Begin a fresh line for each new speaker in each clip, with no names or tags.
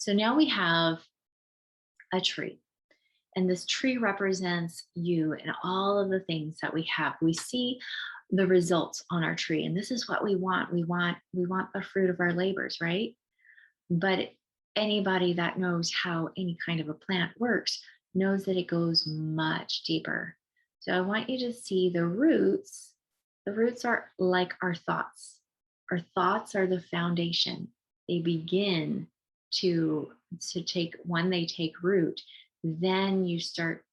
So now we have a tree, and this tree represents you and all of the things that we have. We see the results on our tree, and this is what we want. We want the fruit of our labors, right? But anybody that knows how any kind of a plant works knows that it goes much deeper. So I want you to see the roots. The roots are like our thoughts. Our thoughts are the foundation. They begin to take when they take root, then you start,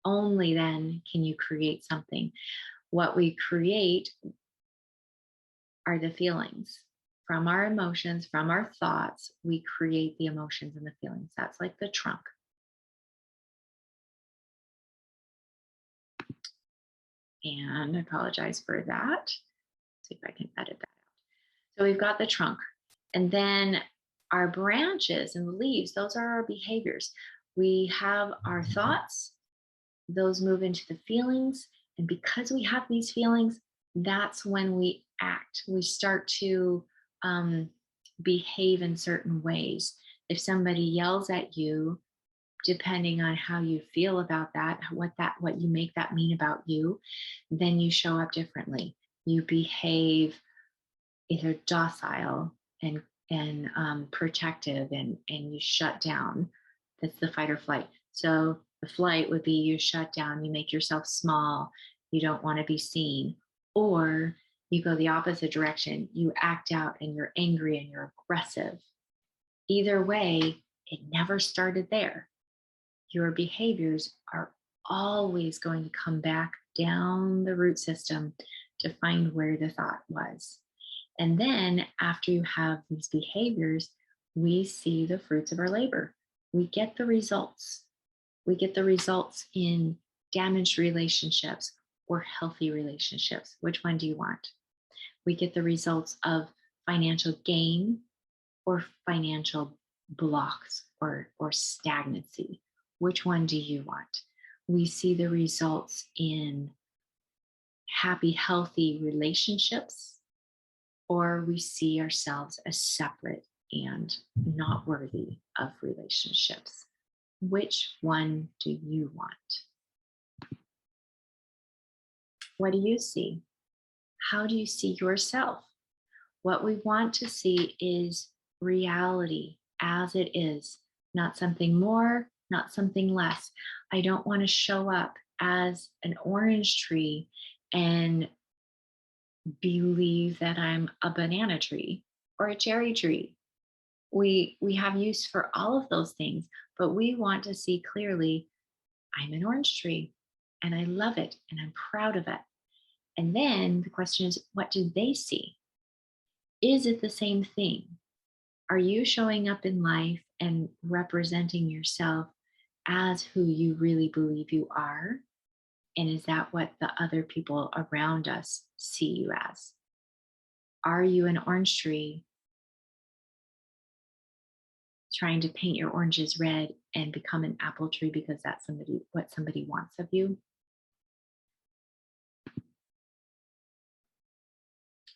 only then can you create something. What we create are the feelings. From our emotions, from our thoughts, we create the emotions and the feelings. That's like the trunk. And I apologize for that. See if I can edit that out. So we've got the trunk. And then our branches and the leaves, those are our behaviors. We have our thoughts, those move into the feelings. And because we have these feelings, that's when we act. We start to um, behave in certain ways. If somebody yells at you, depending on how you feel about what you make that mean about you, then you show up differently. You behave either docile and protective, and you shut down. That's the fight or flight. So the flight would be you shut down, you make yourself small, you don't want to be seen. Or you go the opposite direction, you act out and you're angry and you're aggressive. Either way, it never started there. Your behaviors are always going to come back down the root system to find where the thought was. And then after you have these behaviors, we see the fruits of our labor. We get the results. We get the results in damaged relationships or healthy relationships. Which one do you want? We get the results of financial gain or financial blocks or stagnancy. Which one do you want? We see the results in happy, healthy relationships, or we see ourselves as separate and not worthy of relationships. Which one do you want? What do you see? How do you see yourself? What we want to see is reality as it is, not something more, not something less. I don't want to show up as an orange tree and believe that I'm a banana tree or a cherry tree. We have use for all of those things, but we want to see clearly, I'm an orange tree and I love it and I'm proud of it. And then the question is, what do they see? Is it the same thing? Are you showing up in life and representing yourself as who you really believe you are? And is that what the other people around us see you as? Are you an orange tree trying to paint your oranges red and become an apple tree because that's what somebody wants of you?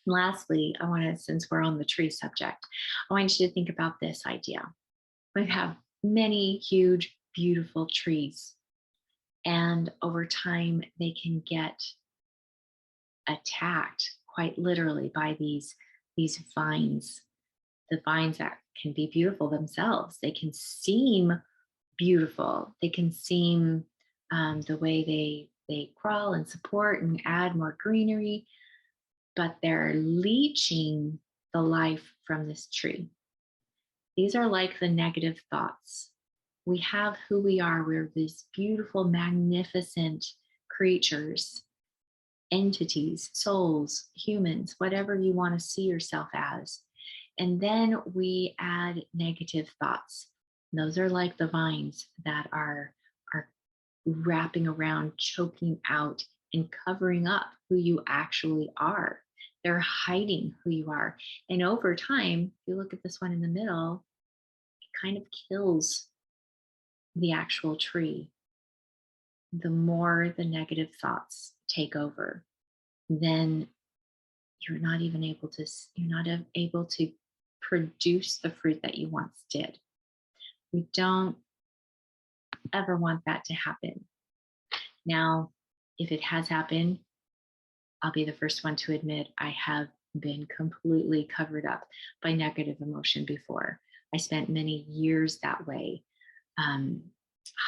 Lastly, I want to, since we're on the tree subject, I want you to think about this idea. We have many huge, beautiful trees, and over time, they can get attacked quite literally by these vines. The vines that can be beautiful themselves. They can seem beautiful. They can seem the way they crawl and support and add more greenery, but they're leaching the life from this tree. These are like the negative thoughts. We have who we are. We're these beautiful, magnificent creatures, entities, souls, humans, whatever you want to see yourself as. And then we add negative thoughts. Those are like the vines that are wrapping around, choking out, and covering up who you actually are. They're hiding who you are. And over time, if you look at this one in the middle, it kind of kills the actual tree. The more the negative thoughts take over, then you're not able to produce the fruit that you once did. We don't ever want that to happen. Now, if it has happened, I'll be the first one to admit I have been completely covered up by negative emotion before. I spent many years that way, um,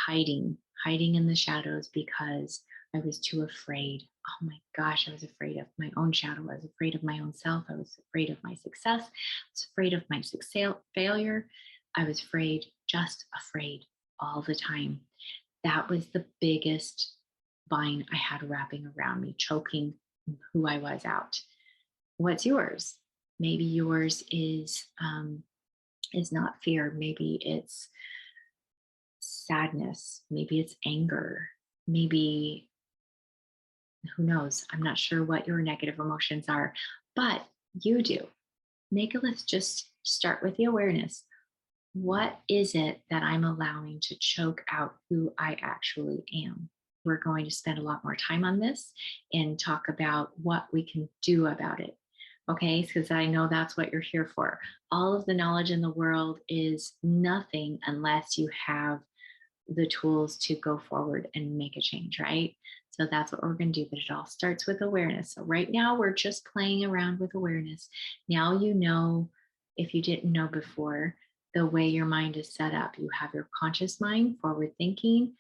hiding in the shadows because I was too afraid. Oh my gosh, I was afraid of my own shadow. I was afraid of my own self. I was afraid of my success. I was afraid of my failure. I was afraid, just afraid all the time. That was the biggest vine I had wrapping around me, choking who I was out. What's yours? Maybe yours is not fear. Maybe it's sadness. Maybe it's anger. Maybe who knows? I'm not sure what your negative emotions are, but you do. Make a list. Just start with the awareness. What is it that I'm allowing to choke out who I actually am? We're going to spend a lot more time on this and talk about what we can do about it. Okay, because I know that's what you're here for. All of the knowledge in the world is nothing unless you have the tools to go forward and make a change, right? So that's what we're going to do. But it all starts with awareness. So right now, we're just playing around with awareness. Now, you know, if you didn't know before, the way your mind is set up. You have your conscious mind, forward thinking,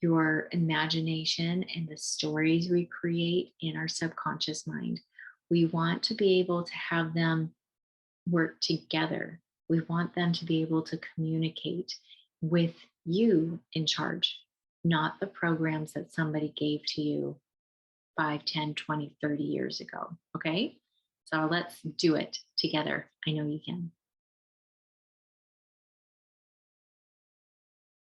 your imagination, and the stories we create in our subconscious mind. We want to be able to have them work together. We want them to be able to communicate with you in charge, not the programs that somebody gave to you 5, 10, 20, 30 years ago. Okay. So let's do it together. I know you can.